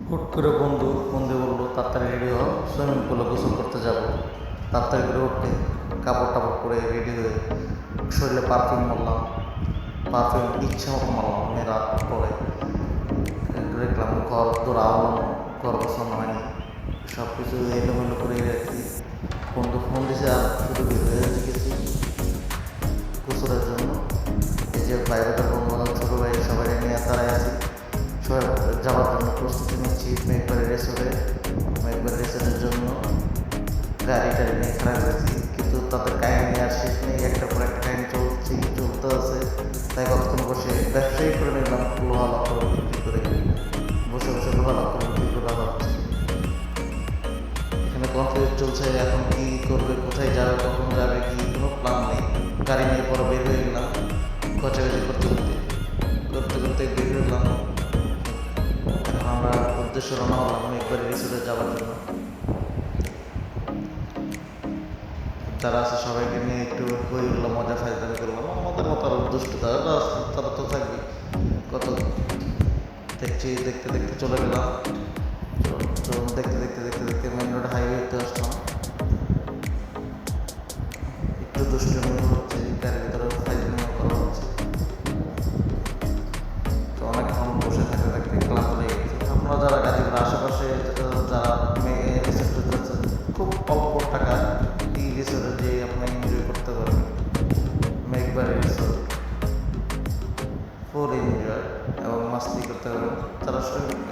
হুট করে বন্ধু বললো তাড়াতাড়ি রেডি হও, সুইমিং পুলে গোসল করতে যাব। তাড়াতাড়ি করে উঠতে কাপড় টাপড় পরে রেডি হয়ে শরীরে পারফিউম মারলাম। পারফিউম ইচ্ছে মতো মারলাম, মেয়েরা পরে দেখলাম ঘর দৌড়ালাম, ঘর গোছানো হয়নি, সব কিছু এলোমেলো করে রাখি। বন্ধু ফোন দিছে আর শুধু বের হয়ে গেছি গোসলের জন্য। এই যে বাইরেটা বন্ধু ছোটো ভাই সবাই নিয়ে তারাই আছি, সবাই যাওয়ার জন্য প্রস্তুতি নিচ্ছি মেঘবাড়ি রেসরের জন্য। গাড়ি টাড়ি নিয়ে খারাপ হয়েছি, কিন্তু তাদের কাহিনী আর শেষ নেই, একটার পর একটা কাহিনী চলতে আছে। তাই কতক্ষণ বসে ব্যবসায়ী করে নিলাম, লোহা লক্ষ্য বিক্রি করে বসে বসে লোহা লক্ষ্য বিক্রি করা হচ্ছে। এখানে কনফিউজ চলছে, এখন কি করবে, কোথায় যাবে, কখন যাবে, কি কোনো প্ল্যান নেই। গাড়ি নিয়ে পরে বের হয়ে গেলাম, খরচাবাজি করতে বের হলাম। আমরা উদ্দেশ্য রওনা হলাম মেঘবাড়ি রিসোর্টে যাওয়ার জন্য। যারা আছে সবাইকে নিয়ে একটু হই হলো, মজা ফায়দানি করলাম, আমাদের মতো আরও দুষ্ট তারা তো থাকবে। কত দেখতে দেখতে চলে গেলাম। দেখতে মেন রোড হাইওয়েতে আসলাম। একটু দুষ্টুমি হচ্ছে, গাড়ির ভিতরে ফাইজলামি করা হচ্ছে। তো অনেকক্ষণ বসে থাকতে ক্লান্ত লেগে গেছে। আপনারা যারা গাজীপুর আশেপাশে যারা রিসোর্টে যাচ্ছেন, খুব অল্প টাকা এই রিসোর্টে যেয়ে আপনি এনজয় করতে পারবেন। মেঘবাড়ি রিসোর্ট ফুল এনজয় এবং মাস্তি করতে পারবেন। তারা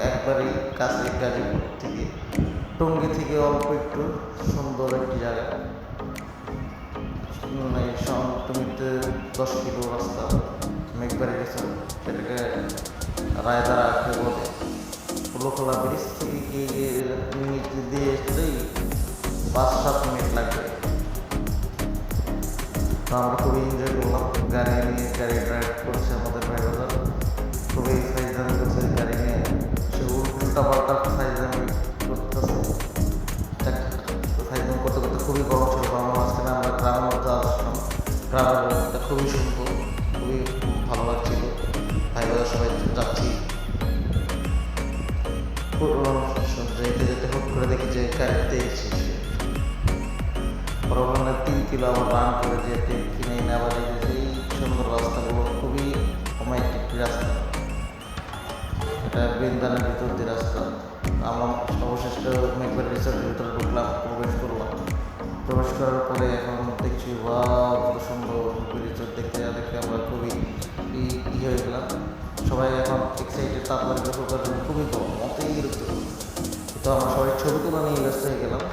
একবারই কাছে, গাজীপুর থেকে টঙ্গী থেকে অল্প একটু সুন্দর একটি জায়গা। টঙ্গীতে 10 কিলো রাস্তা মেঘবাড়ি রিসোর্ট, সেটাকে রায়দারা বলে। পোলোখোলা ব্রিজ থেকে গিয়ে নিচে দিয়ে আসলেই 5-7 মিনিট লাগবে। তো আমরা খুবই এনজয় করলাম, গাড়ি ড্রাইভ করছে আমাদের ড্রাইভার, খুবই ফাইজলামি করছে গাড়ি নিয়ে। সে উল্টা পাল্টা ফাইজলামি করতেছে। ফাইজলামি করতে করতে খুবই গরম ছিল, কারণ মাঝখানে আমরা গ্রামের মধ্যে আসলাম। গ্রামের মধ্যে খুবই সুন্দর, খুবই ভালো লাগছিল। ভাই বোনেরা সবাই যাচ্ছি, যেতে হুট করে দেখি যে গাড়িতে এসেছি। পরবর্তী 3 কিলো আবার রান করে যেতে কিনে নেওয়া যায়। এই সুন্দর রাস্তাগুলো খুবই রোমান্টিক রাস্তা, এটা বৃন্দানের ভিতর দিয়ে রাস্তা। আমরা অবশিষ্ট মেঘবাড়ি রিসোর্টের ভিতরে ঢুকলাম, প্রবেশ করার পরে এখন দেখছি কত সুন্দর রিসোর্ট। দেখতে আমরা খুবই হয়ে গেলাম। সবাই এখন এক্সাইটেড, তারপরে গোসল করার জন্য খুবই কম মতেই তো আমরা সবাই ছবি তোলা নিয়ে ব্যস্ত হয়ে গেলাম।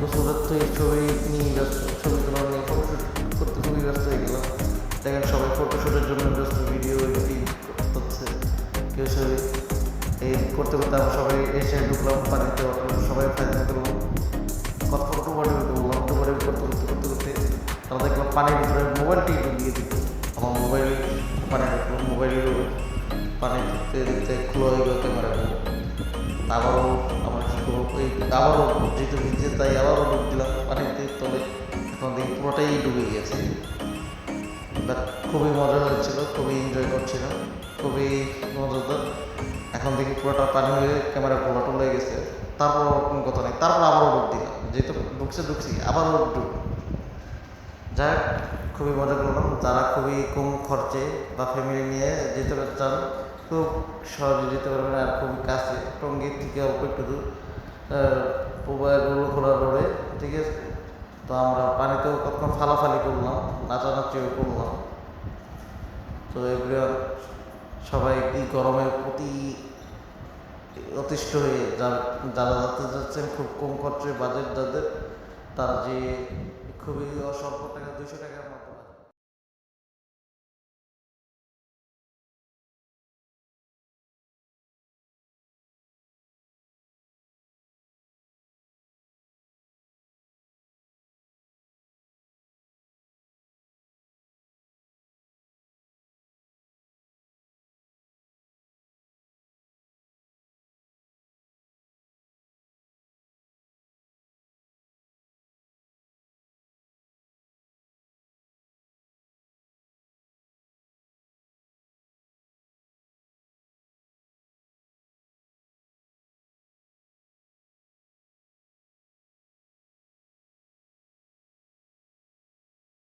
গোসলের তো এই ছবি তোলা নিয়ে ফটোশ্যুট করতে খুবই ব্যস্ত হয়ে গেলাম। দেখেন সবাই ফটোশ্যুটের জন্য ব্যস্ত, ভিডিও এডিটিং করছে কেউ ছবি এই করতে আমরা সবাই এসে ঢুকলাম পানিতে। সবাই ফাইজলামি করলাম, কত ফটো করতে তারা দেখলাম পানির ভিতরে মোবাইলটি ডুবিয়ে দিত। আমার পানি দেখতে খুলে হয়ে গেল ক্যামেরাগুলো। আবারও আমরা কী করবো, আবারও যেহেতু ভিজে তাই আবারও ডুব দিলাম পানিতে তলে। এখন দেখি পুরোটাই ডুবে গিয়েছে। বাট খুবই মজা হচ্ছিল, খুবই এনজয় করছিলাম, খুবই মজাদার। এখন দেখি পুরোটা পানি হয়ে ক্যামেরা ঘোলা হয়ে গেছে। তারপর কোনো কথা নেই, তারপর আবারও ডুব দিলাম, যেহেতু ঢুকছি আবারও ডুব। যাই হোক, খুবই মজা করলাম। যারা খুবই কম খরচে বা ফ্যামিলি নিয়ে যেতে চান, খুব সহজে যেতে পারবেন। আর খুবই কাছে, টঙ্গী থেকে অল্প একটু দূর, খোলা রোডে, ঠিক আছে। তো আমরা পানিতেও কতক্ষণ ফালাফালি করলাম, নাচানাচিও করলাম। তো এভরিওয়ান সবাই এই গরমের প্রতি অতিষ্ঠ হয়ে যারা যাচ্ছেন খুব কম খরচে বাজেট যাদের, তারা যে খুবই অল্প টাকা 200 টাকা